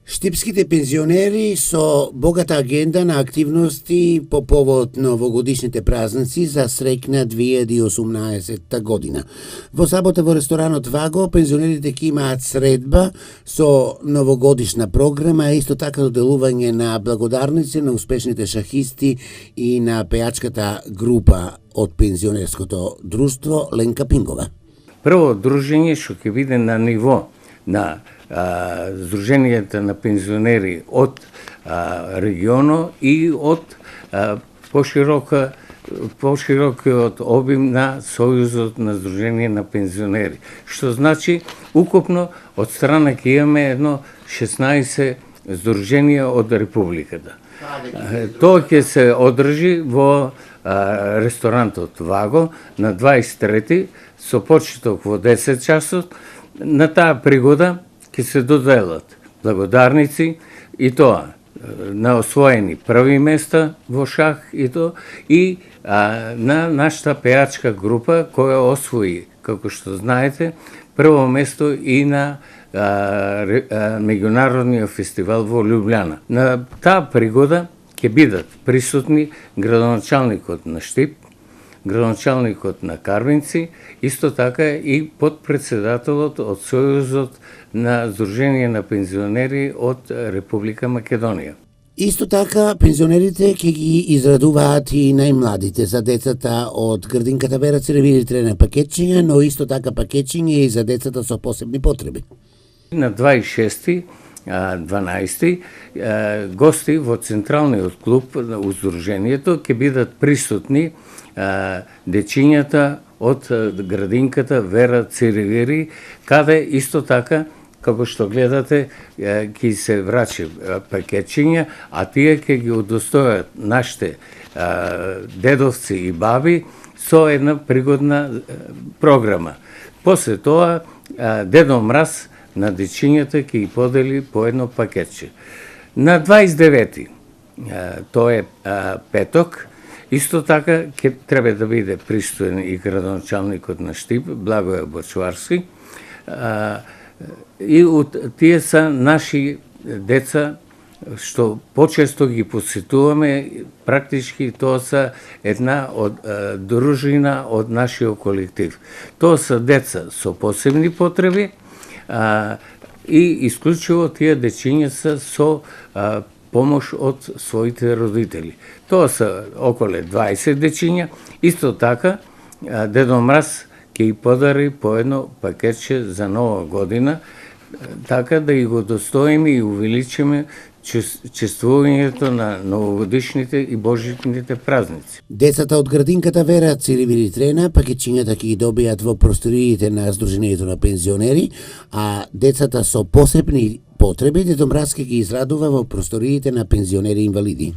Штипските пензионери со богата агенда на активности по повод новогодишните празници за среќна 2018 година. Во сабота во ресторанот Ваго, пензионерите ќе имаат средба со новогодишна програма, а исто така доделување на благодарници на успешните шахисти и на пејачката група од пензионерското друштво Ленка Пингова. Прво дружење што ќе биде на ниво на Сдруженијата на пензионери од регионот и од поширокиот обим на Сојузот на Сдружение на пензионери. Што значи, укупно од страна ќе имаме едно 16 здруженија од Републиката. Тоа ќе се одржи во ресторантот Ваго на 23 со почеток во 10 часот. На таа пригода ќе се доделат благодарници и тоа на освоени први места во шах и на нашата пејачка група која освои, како што знаете, прво место и на меѓународниот фестивал во Лјубљана. На таа пригода ќе бидат присутни градоначалникот на Штип, градоначалникот на Карвинци, исто така и подпредседателот од Сојузот на Сдружение на пензионери од Република Македонија. Исто така, пензионерите ќе ги израдуваат и најмладите за децата од градинката Вера Циревири-Трена пакетчиња, но исто така пакетчиња и за децата со посебни потреби. На 26 12 гости во Централниот клуб на Сдруженијето ќе бидат присутни дечињата од градинката Вера Циревири, каде исто така, како што гледате, ќе се врачи пакетчиња, а тие ќе ги удостојат нашите дедовци и баби со една пригодна програма. После тоа, Дедо Мраз на дечињата ќе ги подели по едно пакетче. На 29 тоа е петок, исто така ќе треба да биде пристоен и градоначалникот на Штип, Благоје Бочварски. И тие се наши деца што почесто ги посетуваме, практички тоа се една од дружина од нашиот колектив. Тоа се деца со посебни потреби и исклучиво тие дечиња се со помош од своите родители. Тоа се околу 20 дечиња. Исто така, Дедо Мраз ќе ги подари по едно пакетче за нова година, така да го достоиме и увеличиме чествувањето на новогодишните и божитните празници. Децата од градинката Вера Циревири-Трена пакетчињата ќе ги добијат во просториите на Сдруженијето на пензионери, а децата со посебни потреби Дедо Мраз ќе ги израдува во просториите на пензионери инвалиди.